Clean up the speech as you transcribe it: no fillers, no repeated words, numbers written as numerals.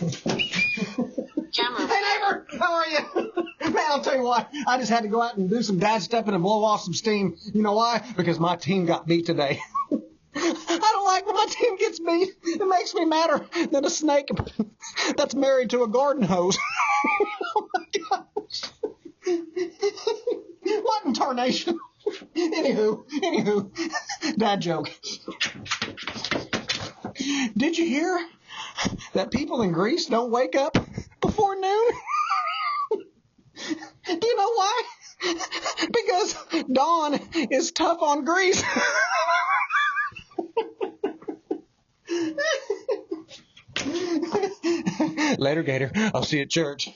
Camera. Hey, neighbor, how are you? Man, I'll tell you what, I just had to go out and do some dad stepping and blow off some steam. You know why? Because my team got beat today. I don't like when my team gets beat. It makes me madder than a snake that's married to a garden hose. Oh, my gosh. What in tarnation? Anywho, dad joke. Did you hear that people in Greece don't wake up before noon? Do you know why? Because dawn is tough on Greece. Later, Gator. I'll see you at church.